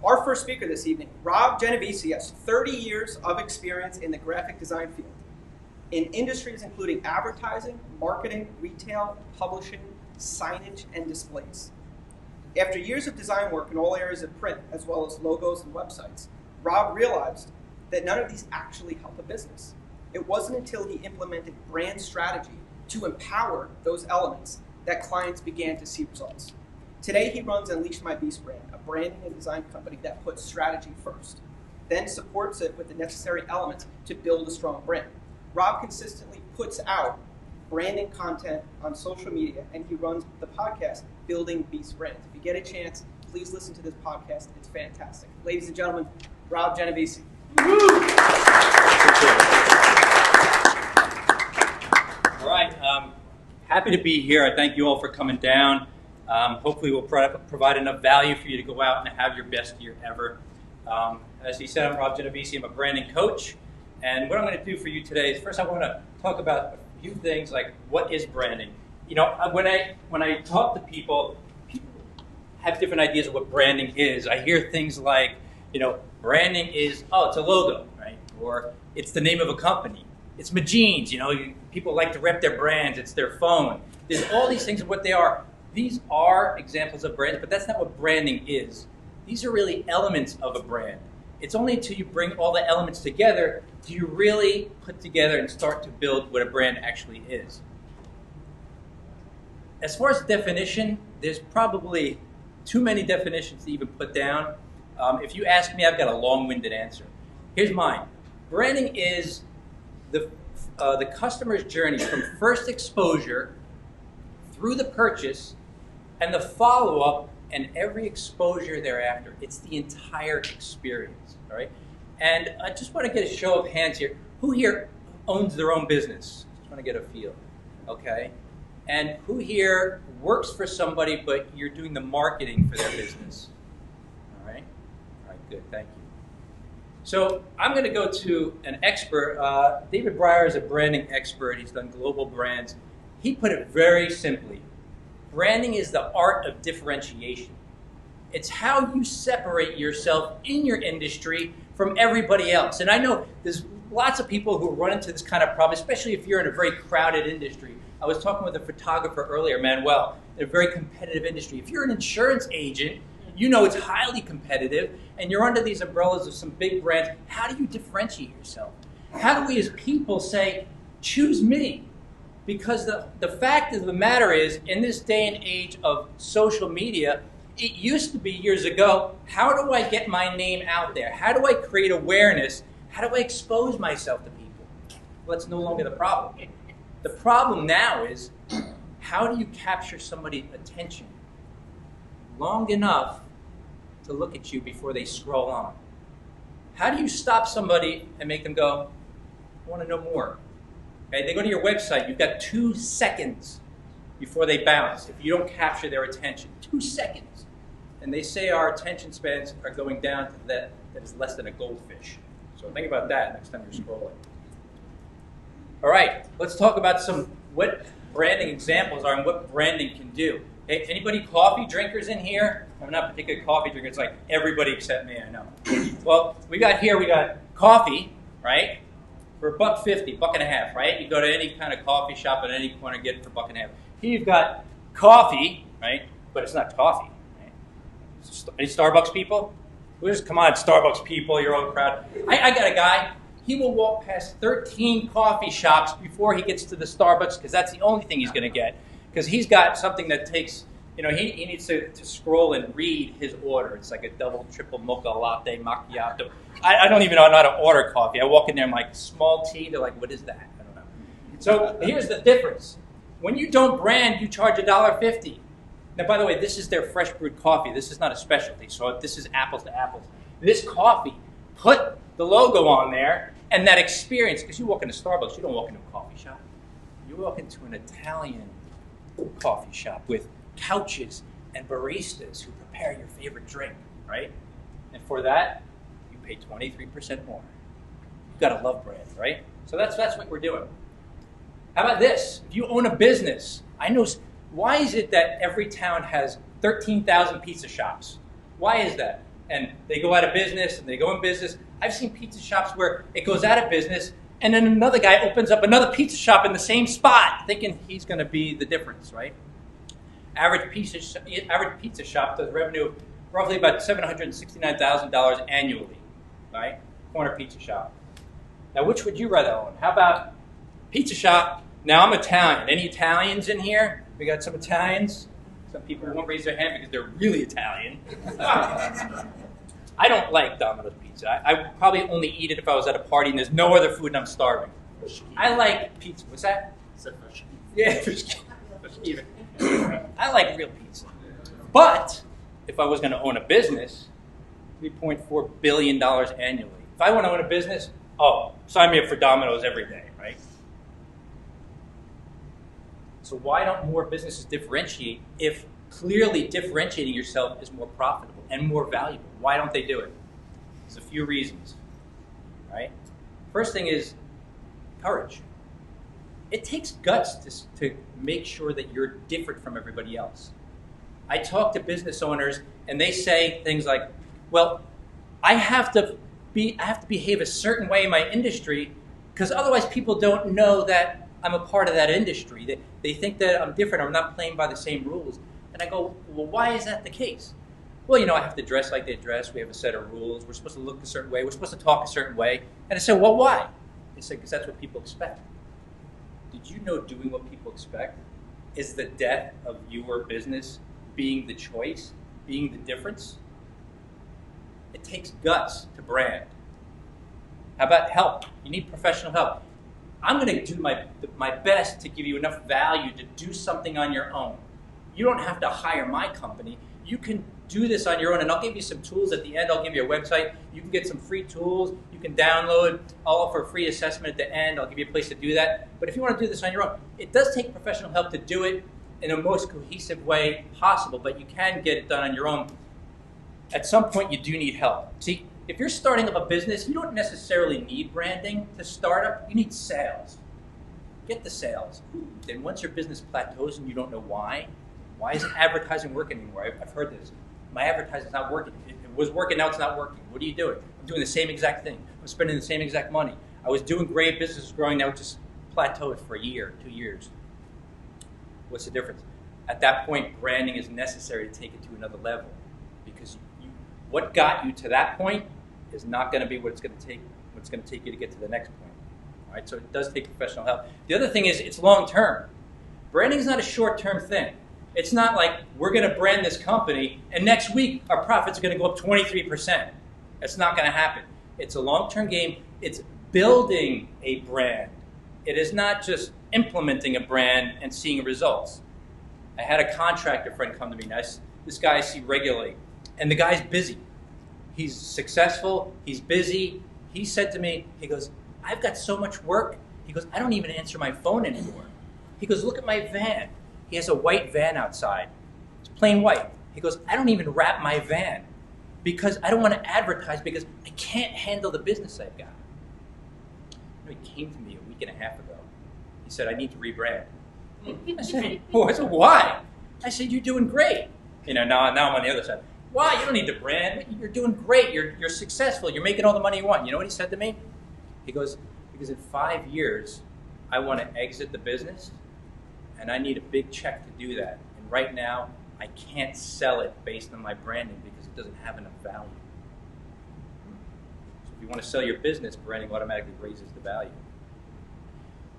Our first speaker this evening, Rob Genovese, has 30 years of experience in the graphic design field in industries including advertising, marketing, retail, publishing, signage, and displays. After years of design work in all areas of print, as well as logos and websites, Rob realized that none of these actually help a business. It wasn't until he implemented brand strategy to empower those elements that clients began to see results. Today, he runs Unleash My Beast brand, a branding and design company that puts strategy first, then supports it with the necessary elements to build a strong brand. Rob consistently puts out branding content on social media, and he runs the podcast, Building Beast Brands. If you get a chance, please listen to this podcast. It's fantastic. Ladies and gentlemen, Rob Genovese. All right, happy to be here. I thank you all for coming down. Hopefully we'll provide enough value for you to go out and have your best year ever. As he said, I'm Rob Genovese. I'm a branding coach. And what I'm going to do for you today is first I want to talk about a few things like what is branding. You know, when I talk to people have different ideas of what branding is. I hear things like, you know, branding is, oh, it's a logo, right? Or it's the name of a company. It's my jeans, you know, people like to rep their brands. It's their phone. There's all these things of what they are. These are examples of brands, but that's not what branding is. These are really elements of a brand. It's only until you bring all the elements together do you really put together and start to build what a brand actually is. As far as definition, there's probably too many definitions to even put down. If you ask me, I've got a long-winded answer. Here's mine. Branding is the customer's journey from first exposure through the purchase and the follow-up and every exposure thereafter. It's the entire experience, all right? And I just want to get a show of hands here. Who here owns their own business? Just want to get a feel, okay? And who here works for somebody, but you're doing the marketing for their business? All right? All right, good, thank you. So I'm going to go to an expert. David Breyer is a branding expert. He's done global brands. He put it very simply. Branding is the art of differentiation. It's how you separate yourself in your industry from everybody else. And I know there's lots of people who run into this kind of problem, especially if you're in a very crowded industry. I was talking with a photographer earlier, Manuel, in a very competitive industry. If you're an insurance agent, you know it's highly competitive, and you're under these umbrellas of some big brands. How do you differentiate yourself? How do we as people say, choose me? Because the fact of the matter is, in this day and age of social media, it used to be years ago, how do I get my name out there? How do I create awareness? How do I expose myself to people? Well, that's no longer the problem. The problem now is, how do you capture somebody's attention long enough to look at you before they scroll on? How do you stop somebody and make them go, I want to know more? Okay, they go to your website, you've got 2 seconds before they bounce if you don't capture their attention. 2 seconds. And they say our attention spans are going down to that is less than a goldfish. So think about that next time you're scrolling. All right, let's talk about what branding examples are and what branding can do. Hey, anybody coffee drinkers in here? I'm not a particular coffee drinker. It's like everybody except me, I know. Well, we got coffee, right? For $1.50, $1.50, right? You go to any kind of coffee shop at any corner, get it for $1.50. Here you've got coffee, right? But it's not coffee. Right? Any Starbucks people? Come on, Starbucks people, your own crowd. I got a guy. He will walk past 13 coffee shops before he gets to the Starbucks because that's the only thing he's going to get. Because he's got something that takes, you know, he needs to scroll and read his order. It's like a double, triple mocha latte macchiato. I don't even know how to order coffee. I walk in there and I'm like, small tea. They're like, what is that? I don't know. So here's the difference. When you don't brand, you charge $1.50. Now, by the way, this is their fresh brewed coffee. This is not a specialty. So this is apples to apples. This coffee, put the logo on there and that experience. Because you walk into Starbucks, you don't walk into a coffee shop. You walk into an Italian coffee shop with couches and baristas who prepare your favorite drink, right? And for that, you pay 23% more. You've got to love brand, right? So that's what we're doing. How about this? If you own a business, I know, why is it that every town has 13,000 pizza shops? Why is that? and they go out of business, and they go in business. I've seen pizza shops where it goes out of business, and then another guy opens up another pizza shop in the same spot, thinking he's going to be the difference, right? Average pizza shop does revenue of roughly about $769,000 annually, right? Corner pizza shop. Now, which would you rather own? How about pizza shop? Now, I'm Italian. Any Italians in here? We got some Italians. Some people won't raise their hand because they're really Italian. I don't like Domino's pizza. I would probably only eat it if I was at a party and there's no other food and I'm starving. I like pizza. What's that? Yeah, even. I like real pizza. But if I was going to own a business, $3.4 billion annually. If I want to own a business, sign me up for Domino's every day, right? So why don't more businesses differentiate if clearly differentiating yourself is more profitable and more valuable? Why don't they do it? There's a few reasons, right? First thing is courage. It takes guts to make sure that you're different from everybody else. I talk to business owners and they say things like, well, I have to behave a certain way in my industry because otherwise people don't know that I'm a part of that industry. They think that I'm different, I'm not playing by the same rules. And I go, well, why is that the case? Well, I have to dress like they dress. We have a set of rules. We're supposed to look a certain way. We're supposed to talk a certain way. And I said, well, why? They said, because that's what people expect. Did you know doing what people expect is the death of your business being the choice, being the difference? It takes guts to brand. How about help? You need professional help. I'm going to do my best to give you enough value to do something on your own. You don't have to hire my company. You can do this on your own, and I'll give you some tools at the end. I'll give you a website. You can get some free tools. You can download. I'll offer a free assessment at the end. I'll give you a place to do that. But if you want to do this on your own, it does take professional help to do it in the most cohesive way possible, but you can get it done on your own. At some point, you do need help. See, if you're starting up a business, you don't necessarily need branding to start up. You need sales. Get the sales. Then once your business plateaus and you don't know why isn't advertising working anymore? I've heard this. My advertising's not working. It was working, now it's not working. What are you doing? I'm doing the same exact thing. I'm spending the same exact money. I was doing great, business was growing, now it just plateaued for a year, 2 years. What's the difference? At that point, branding is necessary to take it to another level, because what got you to that point is not going to be what's going to take you to get to the next point. All right, so it does take professional help. The other thing is it's long term. Branding is not a short term thing. It's not like we're going to brand this company and next week our profits are going to go up 23%. That's not going to happen. It's a long term game. It's building a brand. It is not just implementing a brand and seeing results. I had a contractor friend come to me. This guy I see regularly, and the guy's busy. He's successful. He's busy. He said to me, he goes, I've got so much work. He goes, I don't even answer my phone anymore. He goes, look at my van. He has a white van outside. It's plain white. He goes, I don't even wrap my van because I don't want to advertise because I can't handle the business I've got. He came to me a week and a half ago. He said, I need to rebrand. I said, why? I said, you're doing great. Now I'm on the other side. Why? You don't need to brand. You're doing great. You're successful. You're making all the money you want. You know what he said to me? He goes, because in 5 years, I want to exit the business, and I need a big check to do that. And right now, I can't sell it based on my branding because it doesn't have enough value. So if you want to sell your business, branding automatically raises the value.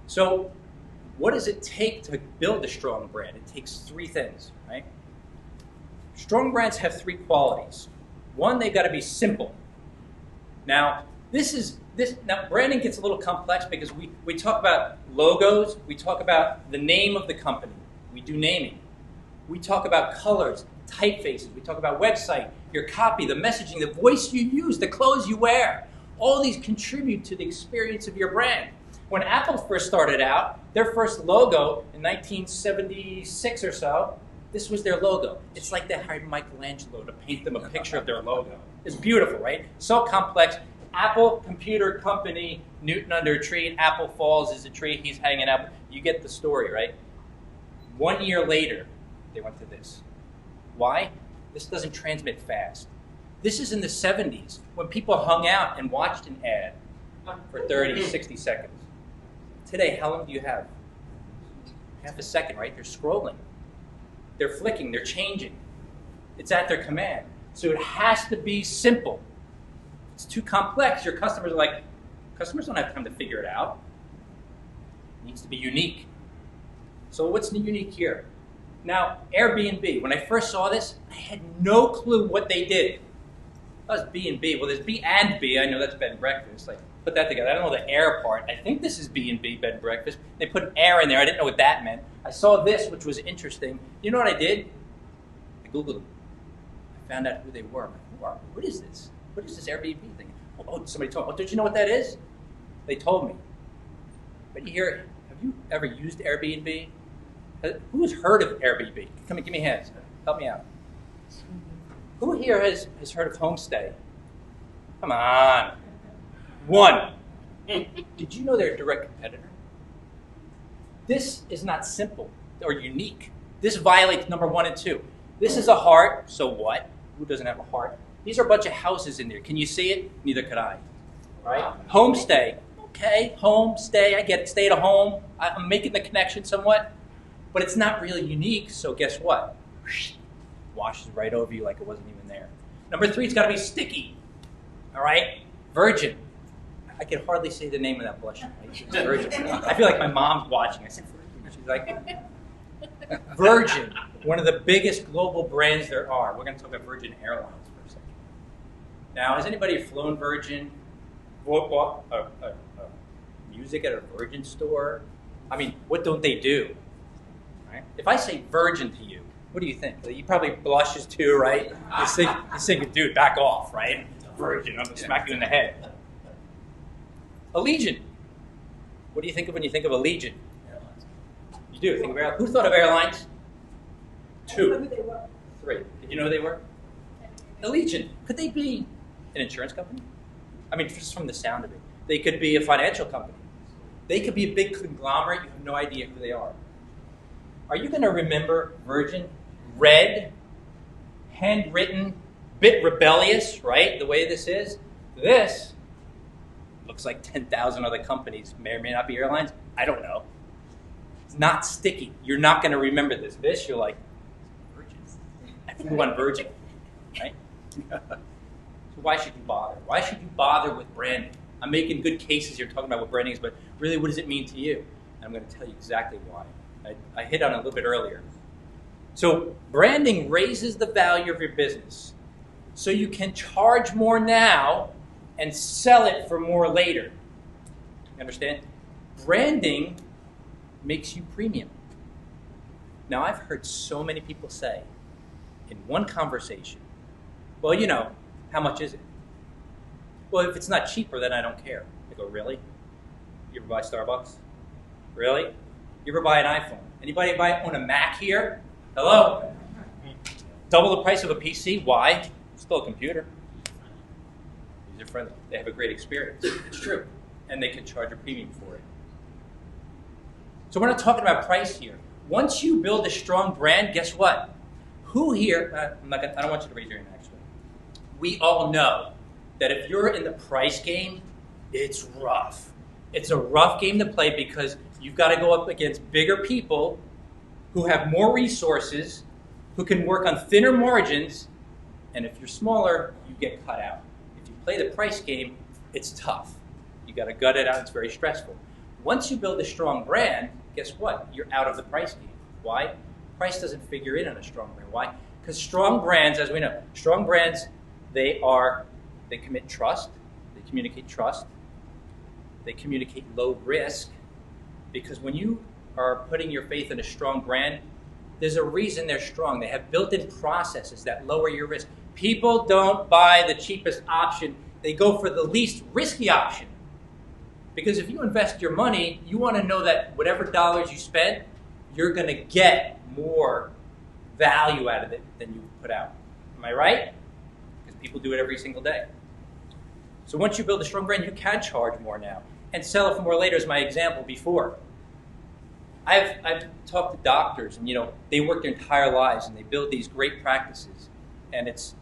So what does it take to build a strong brand? It takes 3 things, right? Strong brands have 3 qualities. One, they've got to be simple. Now, now branding gets a little complex because we talk about logos, we talk about the name of the company, we do naming. We talk about colors, typefaces, we talk about website, your copy, the messaging, the voice you use, the clothes you wear. All these contribute to the experience of your brand. When Apple first started out, their first logo in 1976 or so, this was their logo. It's like they hired Michelangelo to paint them a picture of their logo. It's beautiful, right? So complex. Apple Computer Company, Newton under a tree, Apple Falls is a tree, he's hanging out. You get the story, right? 1 year later, they went to this. Why? This doesn't transmit fast. This is in the 70s when people hung out and watched an ad for 30, 60 seconds. Today, how long do you have? Half a second, right? They're scrolling. They're flicking. They're changing. It's at their command. So it has to be simple. If it's too complex, your customers are like, customers don't have time to figure it out. It needs to be unique. So what's unique here? Now, Airbnb, when I first saw this, I had no clue what they did. That was B&B. Well, there's B and B. I know that's bed and breakfast. Like, put that together. I don't know the air part. I think this is B&B, bed and breakfast. They put an air in there. I didn't know what that meant. I saw this, which was interesting. You know what I did? I Googled them. I found out who they were. I'm like, what is this? What is this Airbnb thing? Oh, somebody told me. Oh, don't you know what that is? They told me. But here, have you ever used Airbnb? Who's heard of Airbnb? Come and give me hands. Help me out. Who here has heard of Homestay? Come on. One. Did you know they're a direct competitor? This is not simple or unique. This violates number 1 and 2. This is a heart, so what? Who doesn't have a heart? These are a bunch of houses in there. Can you see it? Neither could I. Right? Homestay. Okay, homestay. I get it. Stay at home. I'm making the connection somewhat. But it's not really unique, so guess what? Washes right over you like it wasn't even there. Number 3, it's got to be sticky. All right? Virgin. I can hardly say the name of that blush. Virgin. I feel like my mom's watching. I said Virgin. She's like, Virgin, one of the biggest global brands there are. We're going to talk about Virgin Airlines for a second. Now, has anybody flown Virgin? Bought music at a Virgin store? I mean, what don't they do? Right? If I say Virgin to you, what do you think? You probably blushes too, right? You think, dude, back off, right? Virgin, I'm going to smack you in the head. Allegiant. What do you think of when you think of Allegiant? Airlines. You do think of airlines. Who thought of airlines? 2. Who they were. 3. Did you know who they were? Allegiant. Could they be an insurance company? I mean, just from the sound of it. They could be a financial company. They could be a big conglomerate. You have no idea who they are. Are you going to remember Virgin? Red, handwritten, bit rebellious, right? The way this is. This looks like 10,000 other companies. May or may not be airlines. I don't know. It's not sticky. You're not going to remember this. This, you're like, Virgin. I flew on Virgin, right? So why should you bother? Why should you bother with branding? I'm making good cases here talking about what branding is, but really, what does it mean to you? And I'm going to tell you exactly why. I hit on it a little bit earlier. So branding raises the value of your business so you can charge more now and sell it for more later. You understand? Branding makes you premium. Now, I've heard so many people say in one conversation, well, you know, how much is it? Well, if it's not cheaper, then I don't care. I go, really? You ever buy Starbucks? Really? You ever buy an iPhone? Anybody own a Mac here? Hello? Double the price of a PC. Why? It's still a computer. User friendly. They have a great experience. It's true. And they can charge a premium for it. So we're not talking about price here. Once you build a strong brand, guess what? Who here, I don't want you to raise your hand actually. We all know that if you're in the price game, it's rough. It's a rough game to play because you've got to go up against bigger people who have more resources, who can work on thinner margins, and if you're smaller, you get cut out. If you play the price game, it's tough. You got to gut it out. It's very stressful. Once you build a strong brand, guess what? You're out of the price game. Why? Price doesn't figure in on a strong brand. Why? Because strong brands, as we know, strong brands, they commit trust, they communicate trust, they communicate low risk, because when you are putting your faith in a strong brand, there's a reason they're strong. They have built-in processes that lower your risk. People don't buy the cheapest option. They go for the least risky option. Because if you invest your money, you want to know that whatever dollars you spend, you're going to get more value out of it than you put out. Am I right? Because people do it every single day. So once you build a strong brand, you can charge more now and sell it for more later, as my example before. I've talked to doctors, and they work their entire lives and they build these great practices. and it's,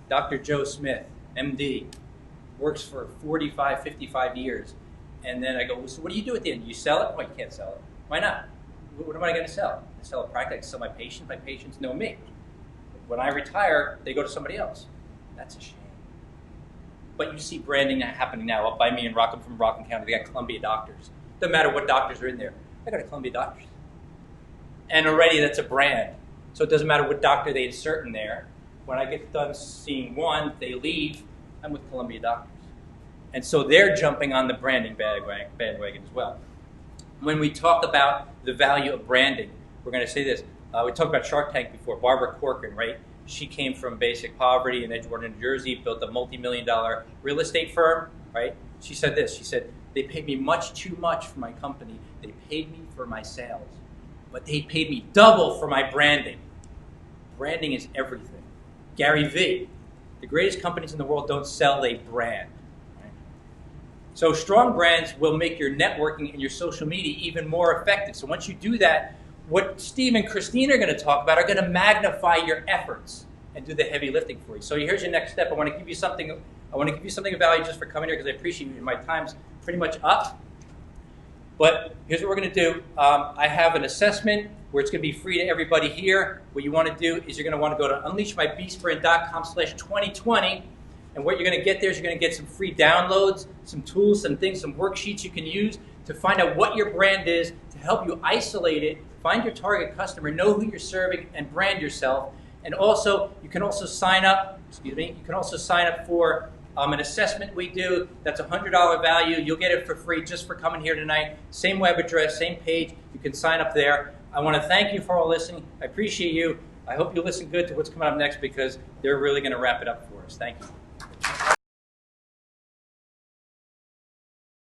Dr. Joe Smith, MD, works for 45, 55 years. And then I go, so what do you do at the end? You sell it? Well, you can't sell it. Why not? What am I going to sell? I sell a practice. I sell my patients. My patients know me. When I retire, they go to somebody else. That's a shame. But you see branding happening now up by me in Rockland, from Rockland County. They got Columbia doctors. Doesn't matter what doctors are in there. They got a Columbia doctors. And already that's a brand. So it doesn't matter what doctor they insert in there. When I get done seeing one, they leave. I'm with Columbia doctors. And so they're jumping on the branding bandwagon as well. When we talk about the value of branding, we're going to say this. We talked about Shark Tank before. Barbara Corcoran, right? She came from basic poverty in Edgewater, New Jersey, built a multi-million-dollar real estate firm, right? She said this. She said, they paid me much too much for my company. They paid me for my sales. But they paid me double for my branding. Branding is everything. Gary Vee, the greatest companies in the world don't sell, they brand. Right? So strong brands will make your networking and your social media even more effective. So once you do that, what Steve and Christine are going to talk about are going to magnify your efforts and do the heavy lifting for you. So here's your next step. I want to give you something. I want to give you something of value just for coming here because I appreciate you. My time's pretty much up. But here's what we're going to do. I have an assessment where it's going to be free to everybody here. What you want to do is you're going to want to go to unleashmybeastbrand.com/2020. And what you're going to get there is you're going to get some free downloads, some tools, some things, some worksheets you can use to find out what your brand is, to help you isolate it, find your target customer, know who you're serving, and brand yourself. And also, you can also sign up, for an assessment we do. That's a $100 value. You'll get it for free just for coming here tonight. Same web address, same page. You can sign up there. I want to thank you for all listening. I appreciate you. I hope you listen good to what's coming up next because they're really going to wrap it up for us. Thank you.